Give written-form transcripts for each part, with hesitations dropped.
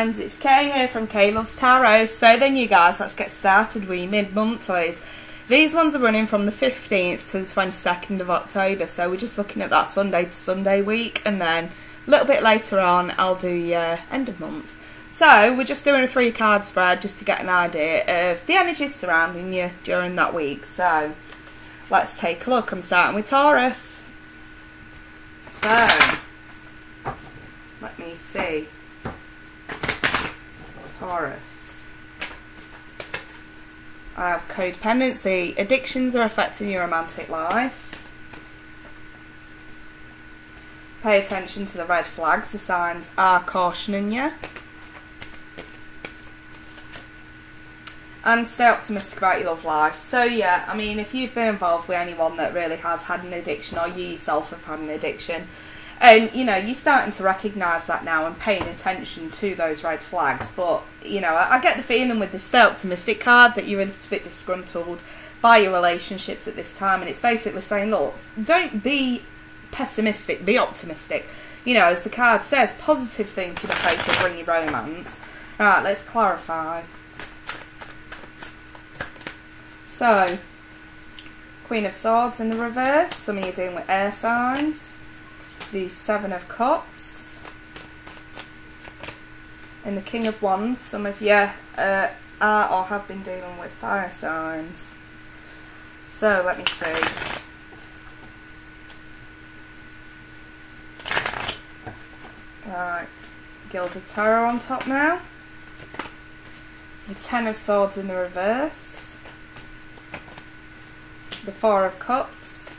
signs, it's Kay here from Kay Loves Tarot. So then you guys, let's get started with mid-monthlies. These ones are running from the 15th to the 22nd of October, so we're just looking at that Sunday to Sunday week, and then a little bit later on I'll do your end of months. So we're just doing a 3-card spread just to get an idea of the energies surrounding you during that week. So let's take a look. I'm starting with Taurus. So let me see. Taurus. I have codependency. Addictions are affecting your romantic life. Pay attention to the red flags. The signs are cautioning you. And stay optimistic about your love life. So yeah, I mean, if you've been involved with anyone that really has had an addiction, or you yourself have had an addiction, and you know, you're starting to recognise that now and paying attention to those red flags. But you know, I get the feeling with the stay optimistic card that you're a little bit disgruntled by your relationships at this time, and it's basically saying, look, don't be pessimistic, be optimistic. You know, as the card says, positive thinking and faith will bring you romance. Right, let's clarify. So, Queen of Swords in the reverse. Some of you are dealing with air signs. The 7 of Cups. And the King of Wands. Some of you are or have been dealing with fire signs. So, let me see. Right. Gilded Tarot on top now. The 10 of Swords in the reverse. The 4 of Cups,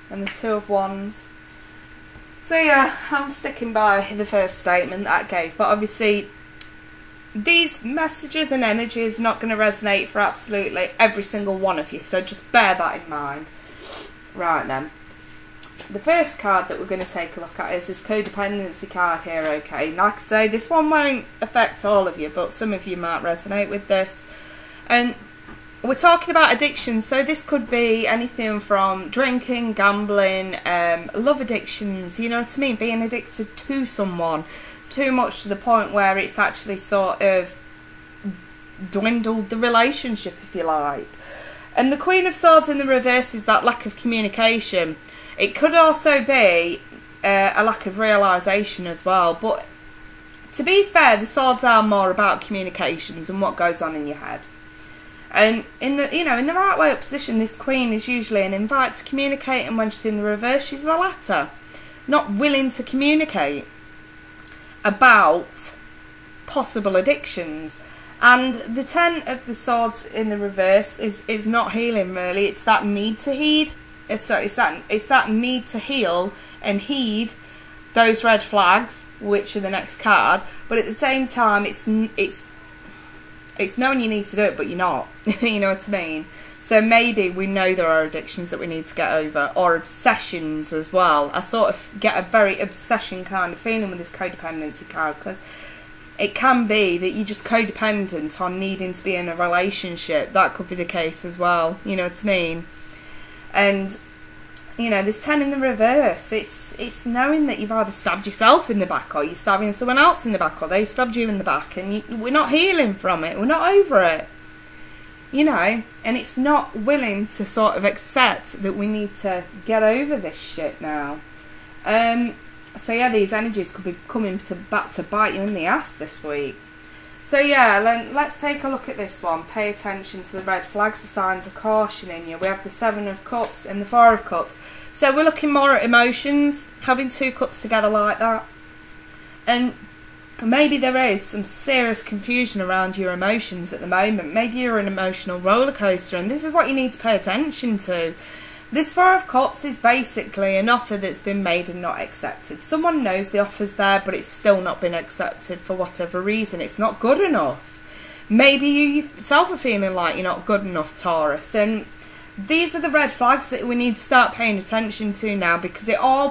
and the 2 of Wands. So yeah, I'm sticking by the first statement that I gave, but obviously these messages and energies are not going to resonate for absolutely every single one of you, so just bear that in mind. Right then, the first card that we're going to take a look at is this codependency card here, okay? Like I say, this one won't affect all of you, but some of you might resonate with this. And we're talking about addiction, so this could be anything from drinking, gambling, love addictions, you know what I mean? Being addicted to someone too much to the point where it's actually sort of dwindled the relationship, if you like. And the Queen of Swords in the reverse is that lack of communication. It could also be a lack of realisation as well, but to be fair, the swords are more about communications and what goes on in your head. And in the, you know, in the right way of position, this Queen is usually an invite to communicate, and when she's in the reverse, she's the latter, not willing to communicate about possible addictions. And the 10 of the Swords in the reverse is not healing really. It's that need to heed. It's that need to heal and heed those red flags, which are the next card. But at the same time, it's knowing you need to do it, but you're not. You know what I mean? So maybe we know there are addictions that we need to get over, or obsessions as well. I sort of get a very obsession kind of feeling with this codependency card, because it can be that you're just codependent on needing to be in a relationship. That could be the case as well. You know what I mean? And you know, this 10 in the reverse, it's knowing that you've either stabbed yourself in the back, or you're stabbing someone else in the back, or they've stabbed you in the back, and we're not healing from it, we're not over it, you know, and it's not willing to sort of accept that we need to get over this shit now. So yeah, these energies could be coming back to bite you in the ass this week. So yeah, let's take a look at this one. Pay attention to the red flags, the signs of caution in you. We have the 7 of Cups and the 4 of Cups. So we're looking more at emotions, having 2 cups together like that. And maybe there is some serious confusion around your emotions at the moment. Maybe you're an emotional roller coaster, and this is what you need to pay attention to. This 4 of Cups is basically an offer that's been made and not accepted. Someone knows the offer's there, but it's still not been accepted for whatever reason. It's not good enough. Maybe you yourself are feeling like you're not good enough, Taurus. And these are the red flags that we need to start paying attention to now, because it all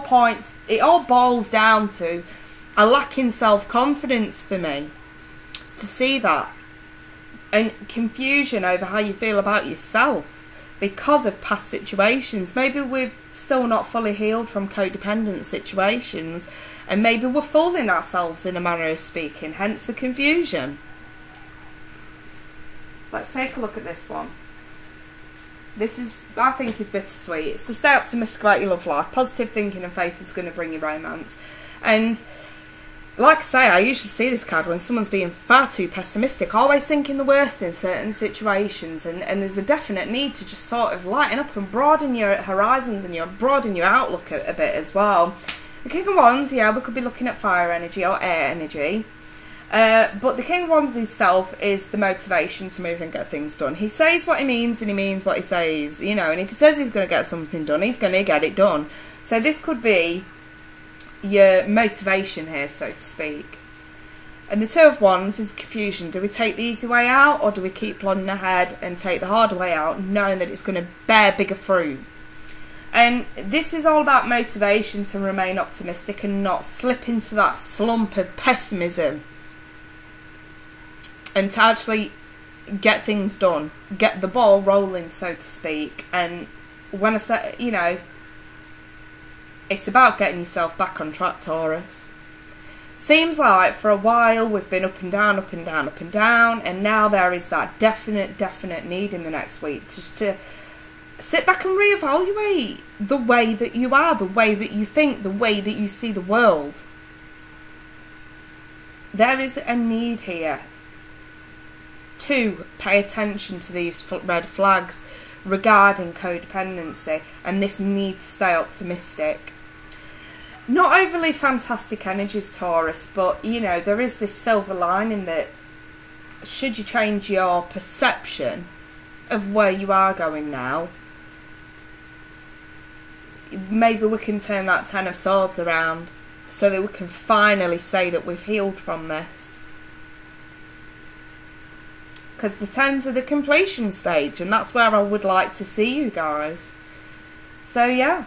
boils down to a lack in self-confidence for me to see that. And confusion over how you feel about yourself. because of past situations. Maybe we're still not fully healed from codependent situations, and maybe we're fooling ourselves in a manner of speaking, hence the confusion. Let's take a look at this one. This is, I think, is bittersweet. It's to stay optimistic about your love life. Positive thinking and faith is going to bring you romance. And like I say, I usually see this card when someone's being far too pessimistic, always thinking the worst in certain situations, and there's a definite need to just sort of lighten up and broaden your horizons and broaden your outlook a bit as well. The King of Wands, yeah, we could be looking at fire energy or air energy. But the King of Wands himself is the motivation to move and get things done. He says what he means and he means what he says, you know, and if he says he's going to get something done, he's going to get it done. So this could be your motivation here, so to speak. And the Two of Wands is confusion. Do we take the easy way out, or do we keep plodding ahead and take the harder way out, knowing that it's going to bear bigger fruit? And this is all about motivation to remain optimistic and not slip into that slump of pessimism, and to actually get things done, get the ball rolling, so to speak. And when I say, you know, it's about getting yourself back on track, Taurus. Seems like for a while we've been up and down, up and down, up and down, and now there is that definite need in the next week just to sit back and reevaluate the way that you are, the way that you think, the way that you see the world. There is a need here to pay attention to these red flags regarding codependency and this need to stay optimistic. Not overly fantastic energies, Taurus, but you know, there is this silver lining that should you change your perception of where you are going now, maybe we can turn that Ten of Swords around so that we can finally say that we've healed from this. Because the Tens are the completion stage, and that's where I would like to see you guys. So yeah,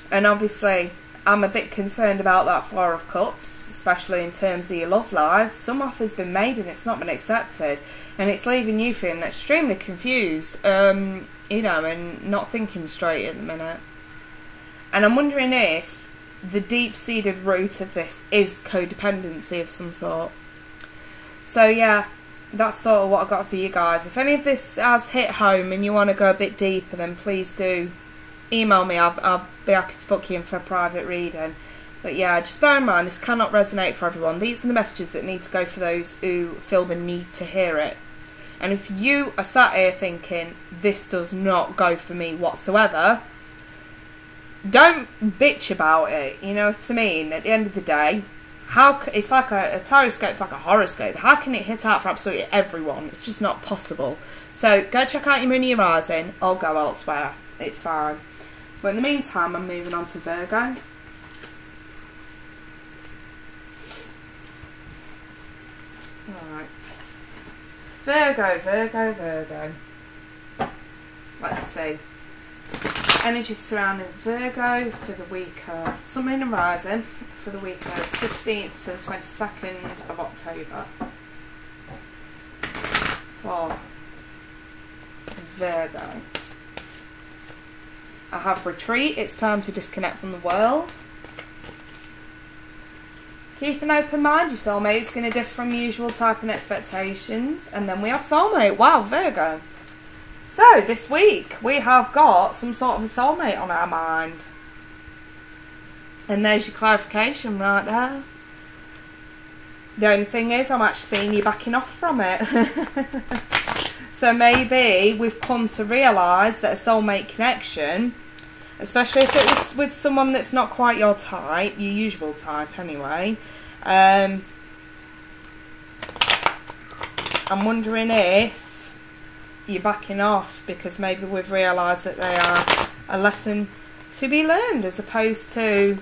and obviously I'm a bit concerned about that Four of Cups, especially in terms of your love lives. Some offer's been made and it's not been accepted, and it's leaving you feeling extremely confused, you know, and not thinking straight at the minute. And I'm wondering if the deep-seated root of this is codependency of some sort. So yeah, that's sort of what I got for you guys. If any of this has hit home and you want to go a bit deeper, then please do email me. I'll be happy to book you in for a private reading. But yeah, just bear in mind, this cannot resonate for everyone. These are the messages that need to go for those who feel the need to hear it. And if you are sat here thinking, this does not go for me whatsoever, don't bitch about it, you know what I mean? At the end of the day, it's like a tarotoscope's like a horoscope. How can it hit out for absolutely everyone? It's just not possible. So go check out your moon and your rising, or go elsewhere. It's fine. But in the meantime, I'm moving on to Virgo. Alright. Virgo. Let's see. Energy surrounding Virgo for the week of Sun, Moon and Rising for the week of 15th to the 22nd of October for Virgo. I have retreat. It's time to disconnect from the world. Keep an open mind. Your soulmate's going to differ from usual type and expectations. And then we have soulmate. Wow, Virgo. So this week we have got some sort of a soulmate on our mind. And there's your clarification right there. The only thing is, I'm actually seeing you backing off from it. So maybe we've come to realise that a soulmate connection, especially if it was with someone that's not quite your type, your usual type anyway, I'm wondering if you're backing off because maybe we've realised that they are a lesson to be learned as opposed to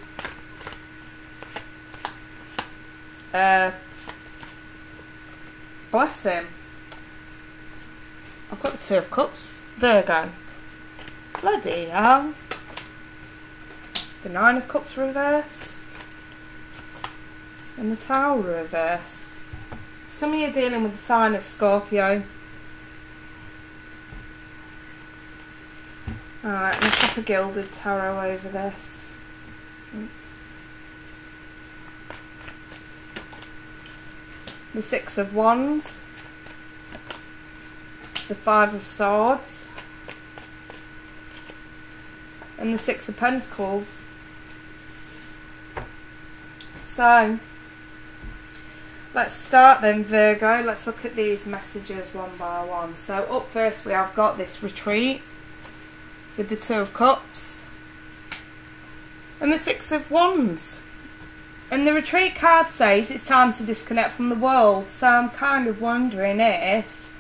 bless him. I've got the Two of Cups, Virgo. Bloody hell. The Nine of Cups reversed. And the Tower reversed. Some of you are dealing with the sign of Scorpio. Alright, let's have a gilded tarot over this. Oops. The Six of Wands, the Five of Swords, and the Six of Pentacles. So, let's start then, Virgo. Let's look at these messages one by one. So up first we have got this retreat with the Two of Cups and the Six of Wands. And the retreat card says it's time to disconnect from the world. So I'm kind of wondering if...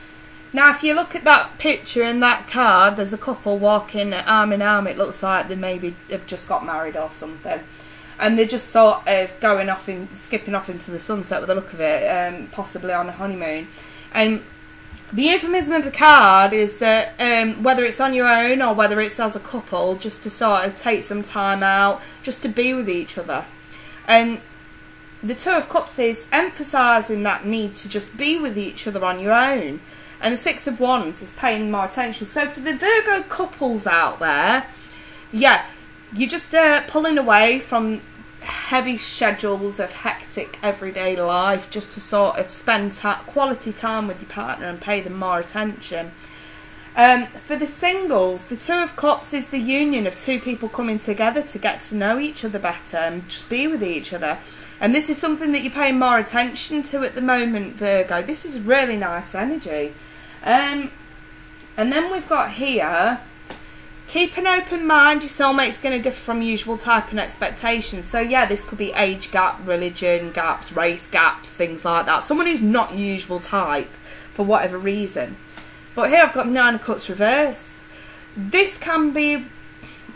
Now if you look at that picture in that card, there's a couple walking arm in arm. It looks like they maybe have just got married or something. And they're just sort of going off, skipping off into the sunset with the look of it, possibly on a honeymoon. And the euphemism of the card is that whether it's on your own or whether it's as a couple, just to sort of take some time out, just to be with each other. And the Two of Cups is emphasising that need to just be with each other on your own. And the Six of Wands is paying more attention. So for the Virgo couples out there, yeah, you're just pulling away from heavy schedules of hectic everyday life just to sort of spend quality time with your partner and pay them more attention. For the singles, the Two of Cups is the union of two people coming together to get to know each other better and just be with each other. And this is something that you're paying more attention to at the moment, Virgo. This is really nice energy. And then we've got here, keep an open mind. Your soulmate's going to differ from usual type and expectations. So yeah, this could be age gap, religion gaps, race gaps, things like that. Someone who's not usual type for whatever reason. But here I've got the Nine of Cups reversed. This can be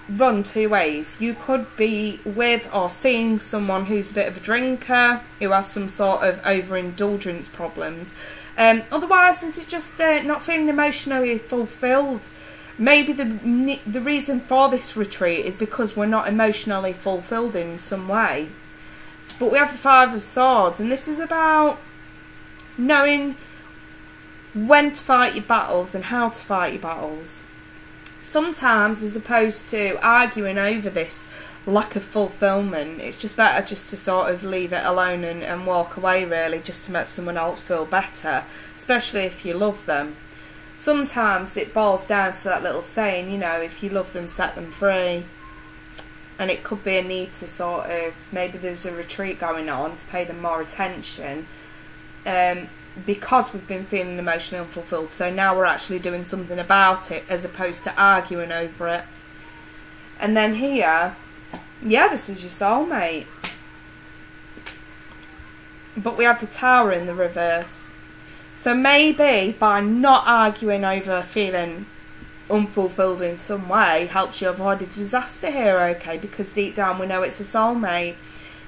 run two ways. You could be with or seeing someone who's a bit of a drinker, who has some sort of overindulgence problems. Otherwise, this is just not feeling emotionally fulfilled. Maybe the reason for this retreat is because we're not emotionally fulfilled in some way. But we have the Five of Swords, and this is about knowing when to fight your battles and how to fight your battles. Sometimes, as opposed to arguing over this lack of fulfillment, it's just better just to sort of leave it alone and walk away, really, just to make someone else feel better, especially if you love them. Sometimes it boils down to that little saying, you know, if you love them, set them free. And it could be a need to sort of, maybe there's a retreat going on to pay them more attention, because we've been feeling emotionally unfulfilled. So now we're actually doing something about it as opposed to arguing over it. And then here, yeah, this is your soulmate. But we have the Tower in the reverse. So maybe by not arguing over feeling unfulfilled in some way helps you avoid a disaster here, okay? Because deep down we know it's a soulmate.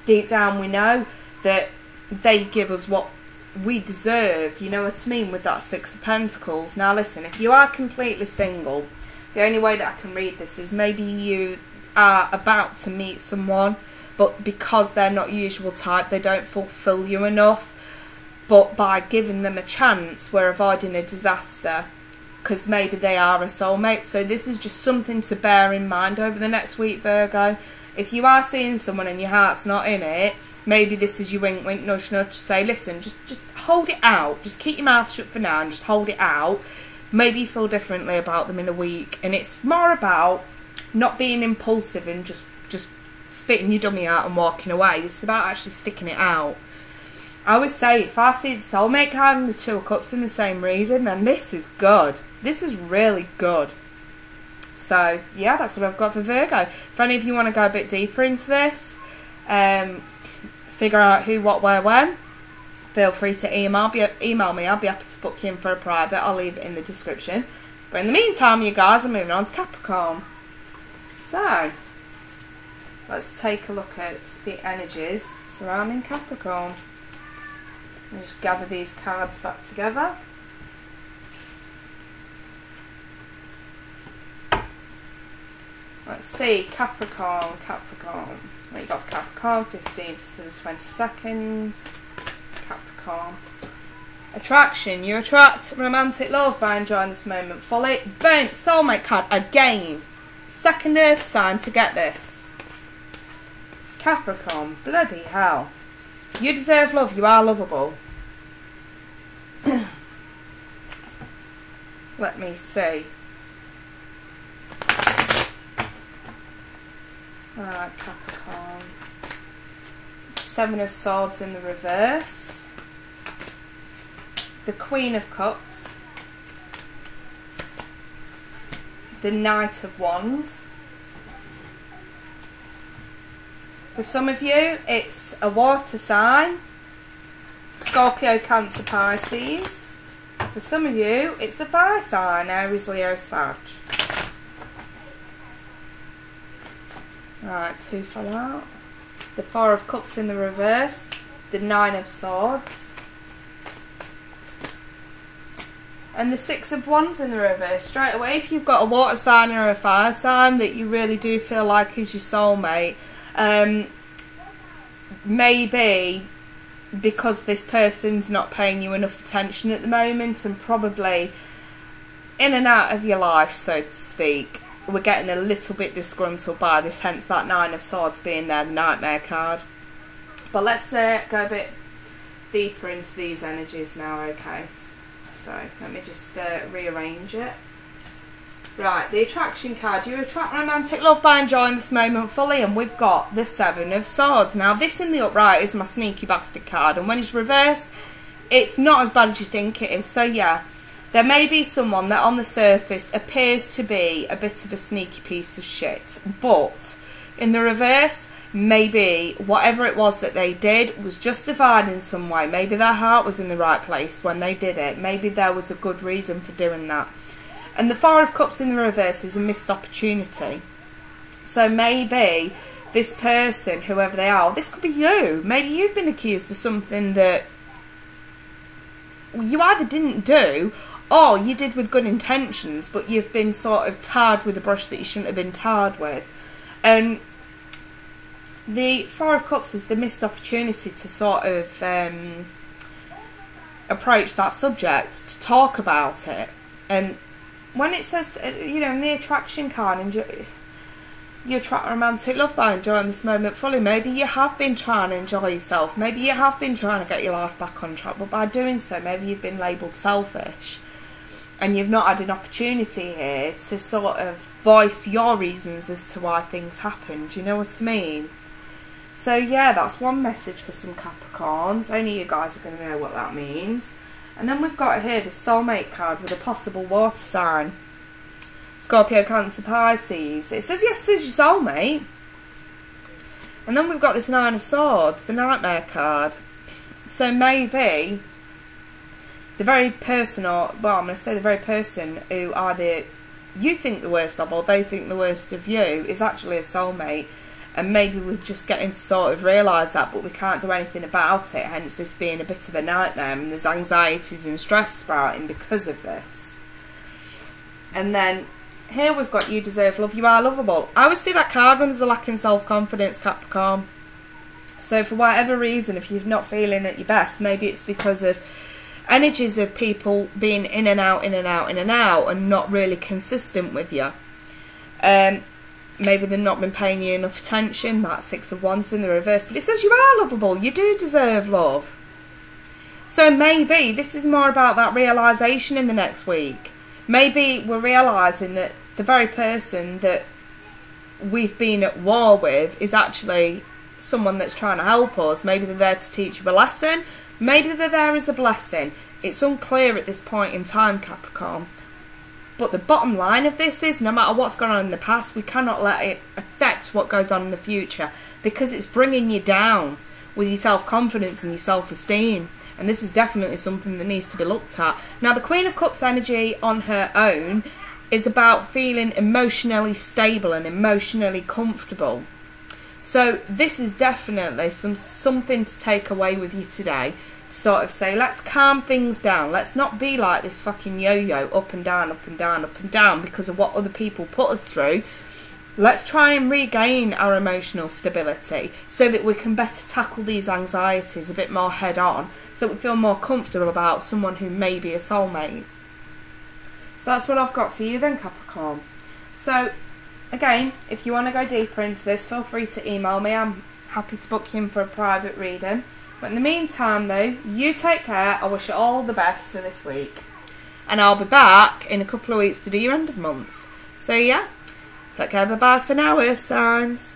Deep down we know that they give us what we deserve, you know what I mean, with that Six of Pentacles. Now listen, if you are completely single, the only way that I can read this is maybe you are about to meet someone, but because they're not usual type, they don't fulfill you enough. But by giving them a chance, we're avoiding a disaster, because maybe they are a soulmate. So this is just something to bear in mind over the next week, Virgo. If you are seeing someone and your heart's not in it, maybe this is your wink, wink, nudge, nudge. Say, listen, just hold it out. Just keep your mouth shut for now and just hold it out. Maybe you feel differently about them in a week. And it's more about not being impulsive and just spitting your dummy out and walking away. It's about actually sticking it out. I always say, if I see the soulmate card and the Two of Cups in the same reading, then this is good. This is really good. So, yeah, that's what I've got for Virgo. If any of you want to go a bit deeper into this, figure out who, what, where, when, feel free to email me. I'll be happy to book you in for a private. I'll leave it in the description. But in the meantime, you guys are moving on to Capricorn. So, let's take a look at the energies surrounding Capricorn. And just gather these cards back together. Let's see, Capricorn. We've got Capricorn, 15th to the 22nd. Capricorn. Attraction. You attract romantic love by enjoying this moment fully. Boom. Soulmate card again. second earth sign to get this. Capricorn, bloody hell. You deserve love, you are lovable. Let me see. Alright, Capricorn. Seven of Swords in the reverse. The Queen of Cups. The Knight of Wands. For some of you, it's a water sign. Scorpio, Cancer, Pisces. For some of you, it's a fire sign. Aries, Leo, Sag. Right, 2 fell out. The Four of Cups in the reverse. The Nine of Swords. And the Six of Wands in the reverse. Straight away, if you've got a water sign or a fire sign that you really do feel like is your soulmate, maybe because this person's not paying you enough attention at the moment and probably in and out of your life, so to speak, we're getting a little bit disgruntled by this, hence that Nine of Swords being there, the Nightmare card. But let's go a bit deeper into these energies now, okay? So let me just rearrange it. Right, the attraction card. You attract romantic love by enjoying this moment fully, and we've got the Seven of Swords. Now, this in the upright is my sneaky bastard card, and when it's reversed, it's not as bad as you think it is. So yeah, there may be someone that on the surface appears to be a bit of a sneaky piece of shit, but in the reverse, maybe whatever it was that they did was justified in some way. Maybe their heart was in the right place when they did it. Maybe there was a good reason for doing that. And the Four of Cups in the reverse is a missed opportunity. So maybe this person, whoever they are, this could be you. Maybe you've been accused of something that you either didn't do or you did with good intentions, but you've been sort of tarred with a brush that you shouldn't have been tarred with. And the Four of Cups is the missed opportunity to sort of approach that subject, to talk about it. And when it says, you know, in the attraction card, you attract romantic love by enjoying this moment fully. Maybe you have been trying to enjoy yourself. Maybe you have been trying to get your life back on track. But by doing so, maybe you've been labelled selfish. And you've not had an opportunity here to sort of voice your reasons as to why things happened. Do you know what I mean? So yeah, that's one message for some Capricorns. Only you guys are going to know what that means. And then we've got here the soulmate card with a possible water sign. Scorpio, Cancer, Pisces. It says yes, this is your soulmate. And then we've got this Nine of Swords, the Nightmare card. So maybe the very person, or, well, I'm going to say the very person who either you think the worst of or they think the worst of you is actually a soulmate. And maybe we're just getting to sort of realise that, but we can't do anything about it, hence this being a bit of a nightmare, and there's anxieties and stress sprouting because of this. And then here we've got you deserve love, you are lovable. I always see that card when there's a lack in self-confidence, Capricorn. So for whatever reason, if you're not feeling at your best, maybe it's because of energies of people being in and out, in and out, in and out, and not really consistent with you. Maybe they've not been paying you enough attention. That Six of Wands in the reverse. But it says you are lovable. You do deserve love. So maybe this is more about that realisation in the next week. Maybe we're realising that the very person that we've been at war with is actually someone that's trying to help us. Maybe they're there to teach you a lesson. Maybe they're there as a blessing. It's unclear at this point in time, Capricorn. But the bottom line of this is, no matter what's gone on in the past, we cannot let it affect what goes on in the future, because it's bringing you down with your self-confidence and your self-esteem. And this is definitely something that needs to be looked at. Now, the Queen of Cups energy on her own is about feeling emotionally stable and emotionally comfortable. So this is definitely something to take away with you today. Sort of say, let's calm things down. Let's not be like this fucking yo-yo, up and down, up and down, up and down, because of what other people put us through. Let's try and regain our emotional stability so that we can better tackle these anxieties a bit more head on, so we feel more comfortable about someone who may be a soulmate. So that's what I've got for you then, Capricorn. So again, if you want to go deeper into this, feel free to email me. I'm happy to book you in for a private reading. But in the meantime, though, you take care. I wish you all the best for this week. And I'll be back in a couple of weeks to do your end of months. So, yeah, take care. Bye-bye for now, Earth signs.